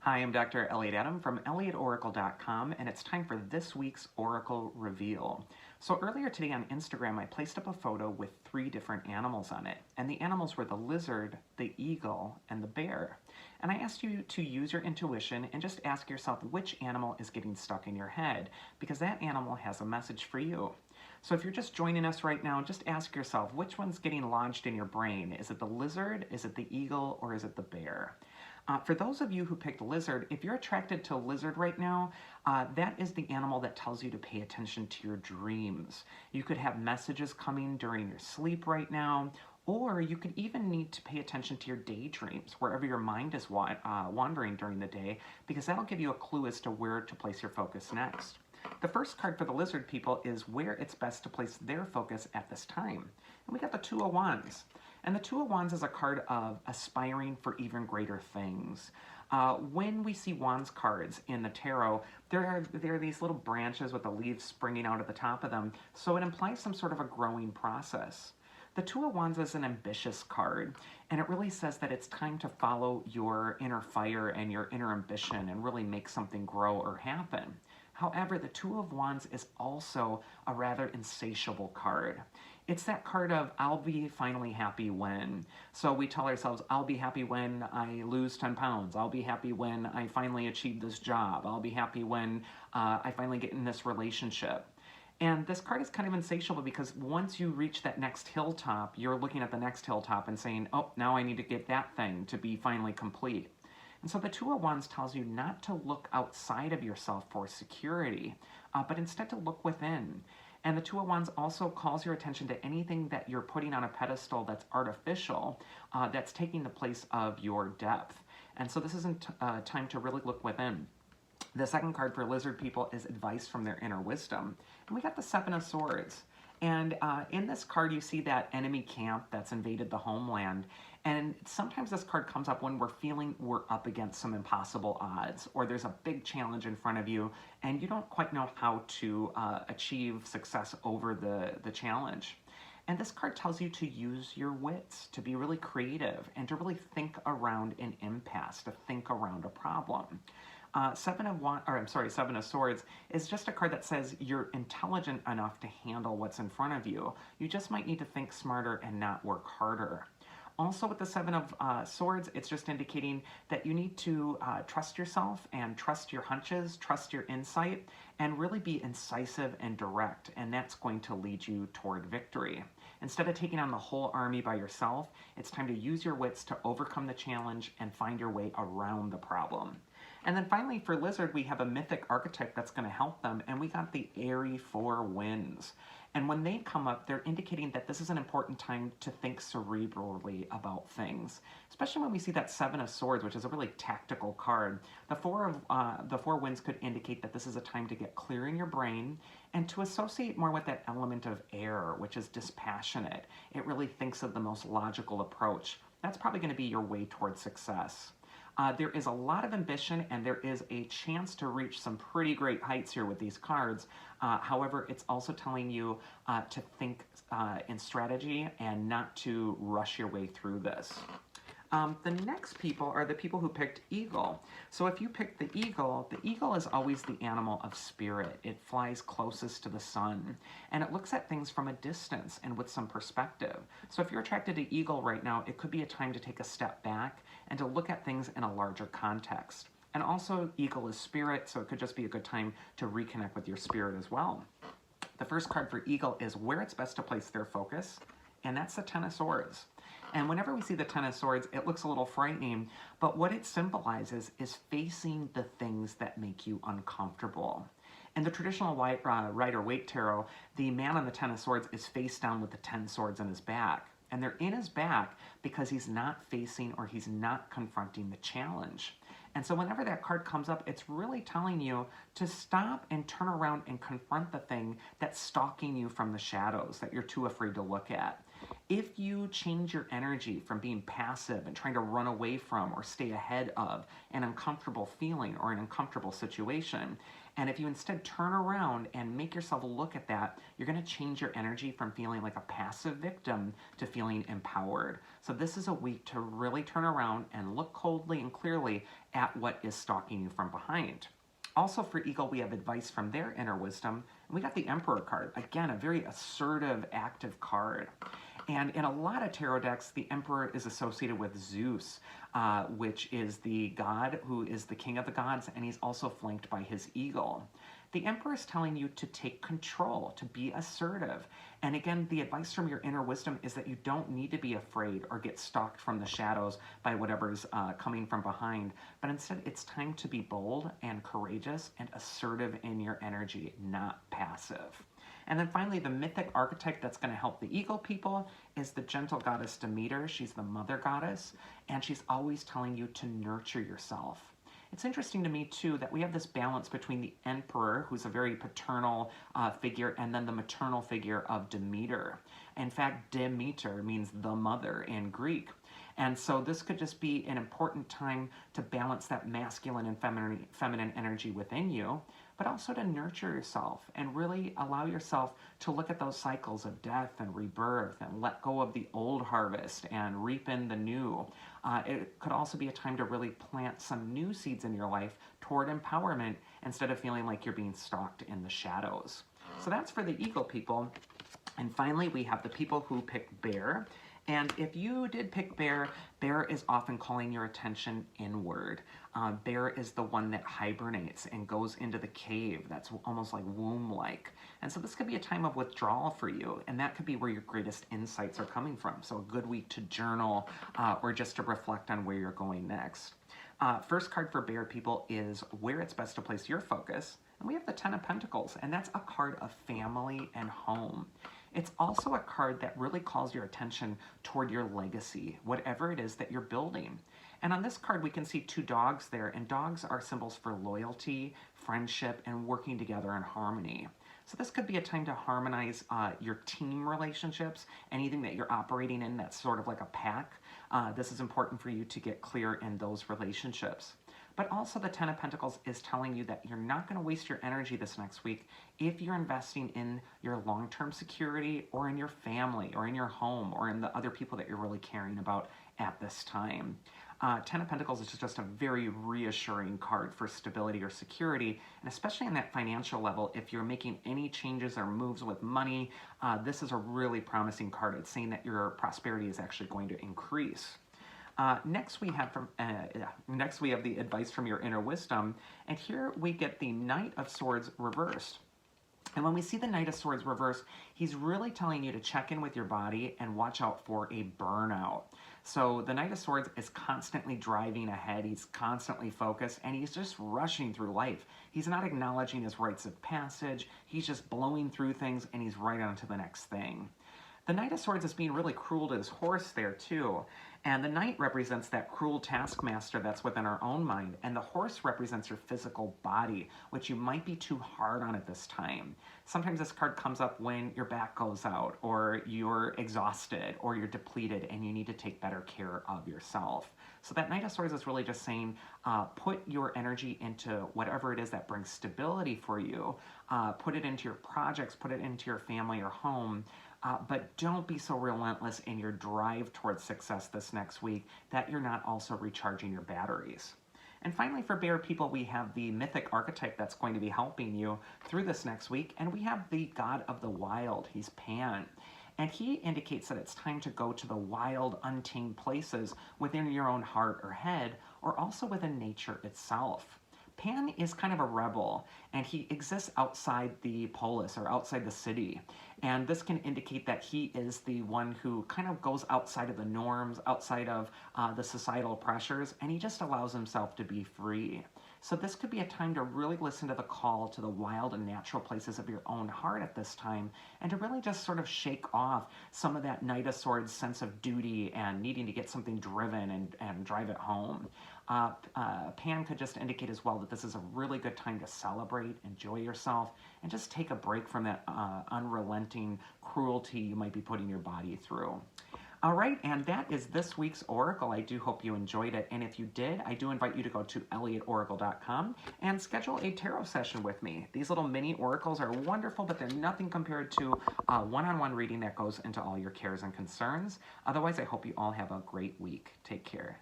Hi, I'm Dr. Elliot Adam from ElliotOracle.com, and it's time for this week's Oracle Reveal. So earlier today on Instagram, I placed up a photo with 3 different animals on it, and the animals were the lizard, the eagle, and the bear. And I asked you to use your intuition and just ask yourself which animal is getting stuck in your head, because that animal has a message for you. So if you're just joining us right now, just ask yourself, which one's getting lodged in your brain? Is it the lizard, is it the eagle, or is it the bear? For those of you who picked lizard, if you're attracted to lizard right now, that is the animal that tells you to pay attention to your dreams. You could have messages coming during your sleep right now, or you could even need to pay attention to your daydreams, wherever your mind is wandering during the day, because that'll give you a clue as to where to place your focus next. The first card for the lizard people is where it's best to place their focus at this time. And we got the Two of Wands. And the Two of Wands is a card of aspiring for even greater things. When we see Wands cards in the tarot, there are these little branches with the leaves springing out at the top of them, so it implies some sort of a growing process. The Two of Wands is an ambitious card, and it really says that it's time to follow your inner fire and your inner ambition and really make something grow or happen. However, the Two of Wands is also a rather insatiable card. It's that card of, I'll be finally happy when. So we tell ourselves, I'll be happy when I lose 10 pounds. I'll be happy when I finally achieve this job. I'll be happy when I finally get in this relationship. And this card is kind of insatiable because once you reach that next hilltop, you're looking at the next hilltop and saying, oh, now I need to get that thing to be finally complete. And so the Two of Wands tells you not to look outside of yourself for security, but instead to look within. And the Two of Wands also calls your attention to anything that you're putting on a pedestal that's artificial, that's taking the place of your depth. And so this isn't time to really look within. The second card for lizard people is advice from their inner wisdom. And we got the Seven of Swords. And in this card, you see that enemy camp that's invaded the homeland. And sometimes this card comes up when we're feeling we're up against some impossible odds, or there's a big challenge in front of you, and you don't quite know how to achieve success over the challenge. And this card tells you to use your wits, to be really creative, and to really think around an impasse, to think around a problem. Seven of Swords is just a card that says you're intelligent enough to handle what's in front of you. You just might need to think smarter and not work harder. Also with the Seven of Swords, it's just indicating that you need to trust yourself and trust your hunches, trust your insight, and really be incisive and direct, and that's going to lead you toward victory. Instead of taking on the whole army by yourself, it's time to use your wits to overcome the challenge and find your way around the problem. And then finally, for lizard, we have a mythic archetype that's going to help them, and we got the airy 4 winds. And when they come up, they're indicating that this is an important time to think cerebrally about things, especially when we see that Seven of Swords, which is a really tactical card. The four winds could indicate that this is a time to get clear in your brain and to associate more with that element of air, which is dispassionate. It really thinks of the most logical approach. That's probably going to be your way towards success. There is a lot of ambition, and there is a chance to reach some pretty great heights here with these cards. However, it's also telling you to think in strategy and not to rush your way through this. The next people are the people who picked eagle. So if you picked the eagle is always the animal of spirit. It flies closest to the sun, and it looks at things from a distance and with some perspective. So if you're attracted to eagle right now, it could be a time to take a step back and to look at things in a larger context. And also, eagle is spirit, so it could just be a good time to reconnect with your spirit as well. The first card for eagle is where it's best to place their focus, and that's the Ten of Swords. And whenever we see the Ten of Swords, it looks a little frightening, but what it symbolizes is facing the things that make you uncomfortable. In the traditional Rider-Waite tarot, the man on the Ten of Swords is face down with the 10 swords in his back. And they're in his back because he's not facing or he's not confronting the challenge. And so whenever that card comes up, it's really telling you to stop and turn around and confront the thing that's stalking you from the shadows that you're too afraid to look at. If you change your energy from being passive and trying to run away from or stay ahead of an uncomfortable feeling or an uncomfortable situation, and if you instead turn around and make yourself look at that, you're going to change your energy from feeling like a passive victim to feeling empowered. So this is a week to really turn around and look coldly and clearly at what is stalking you from behind. Also for Eagle, we have advice from their inner wisdom. And we got the Emperor card. Again, a very assertive, active card. And in a lot of tarot decks, the Emperor is associated with Zeus, which is the god who is the king of the gods, and he's also flanked by his eagle. The Emperor is telling you to take control, to be assertive. And again, the advice from your inner wisdom is that you don't need to be afraid or get stalked from the shadows by whatever's coming from behind, but instead it's time to be bold and courageous and assertive in your energy, not passive. And then finally, the mythic archetype that's going to help the Eagle people is the gentle goddess Demeter. She's the mother goddess, and she's always telling you to nurture yourself. It's interesting to me, too, that we have this balance between the Emperor, who's a very paternal figure, and then the maternal figure of Demeter. In fact, Demeter means the mother in Greek. And so this could just be an important time to balance that masculine and feminine energy within you, but also to nurture yourself and really allow yourself to look at those cycles of death and rebirth and let go of the old harvest and reap in the new. It could also be a time to really plant some new seeds in your life toward empowerment instead of feeling like you're being stalked in the shadows. So that's for the Eagle people. And finally, we have the people who picked Bear. And if you did pick Bear, Bear is often calling your attention inward. Bear is the one that hibernates and goes into the cave. That's almost like womb-like. And so this could be a time of withdrawal for you, and that could be where your greatest insights are coming from. So a good week to journal or just to reflect on where you're going next. First card for Bear people is where it's best to place your focus. And we have the Ten of Pentacles, and that's a card of family and home. It's also a card that really calls your attention toward your legacy, whatever it is that you're building. And on this card, we can see two dogs there, and dogs are symbols for loyalty, friendship, and working together in harmony. So this could be a time to harmonize your team relationships, anything that you're operating in that's sort of like a pack. This is important for you to get clear in those relationships. But also the Ten of Pentacles is telling you that you're not going to waste your energy this next week if you're investing in your long-term security or in your family or in your home or in the other people that you're really caring about at this time. Ten of Pentacles is just a very reassuring card for stability or security, and especially on that financial level, if you're making any changes or moves with money, this is a really promising card. It's saying that your prosperity is actually going to increase. Next we have the advice from your inner wisdom, and here we get the Knight of Swords reversed. And when we see the Knight of Swords reversed, he's really telling you to check in with your body and watch out for a burnout. So the Knight of Swords is constantly driving ahead, he's constantly focused, and he's just rushing through life. He's not acknowledging his rites of passage, he's just blowing through things, and he's right on to the next thing. The Knight of Swords is being really cruel to his horse there too. And the Knight represents that cruel taskmaster that's within our own mind. And the horse represents your physical body, which you might be too hard on at this time. Sometimes this card comes up when your back goes out, or you're exhausted, or you're depleted, and you need to take better care of yourself. So that Knight of Swords is really just saying, put your energy into whatever it is that brings stability for you. Put it into your projects, put it into your family or home. But don't be so relentless in your drive towards success this next week that you're not also recharging your batteries. And finally, for Bear people, we have the mythic archetype that's going to be helping you through this next week, and we have the god of the wild. He's Pan. And he indicates that it's time to go to the wild, untamed places within your own heart or head, or also within nature itself. Pan is kind of a rebel, and he exists outside the polis, or outside the city. And this can indicate that he is the one who kind of goes outside of the norms, outside of the societal pressures, and he just allows himself to be free. So this could be a time to really listen to the call to the wild and natural places of your own heart at this time, and to really just sort of shake off some of that Knight of Swords sense of duty and needing to get something driven and drive it home. Pan could just indicate as well that this is a really good time to celebrate, enjoy yourself, and just take a break from that unrelenting cruelty you might be putting your body through. All right, and that is this week's Oracle. I do hope you enjoyed it, and if you did, I do invite you to go to elliotoracle.com and schedule a tarot session with me. These little mini oracles are wonderful, but they're nothing compared to a one-on-one reading that goes into all your cares and concerns. Otherwise, I hope you all have a great week. Take care.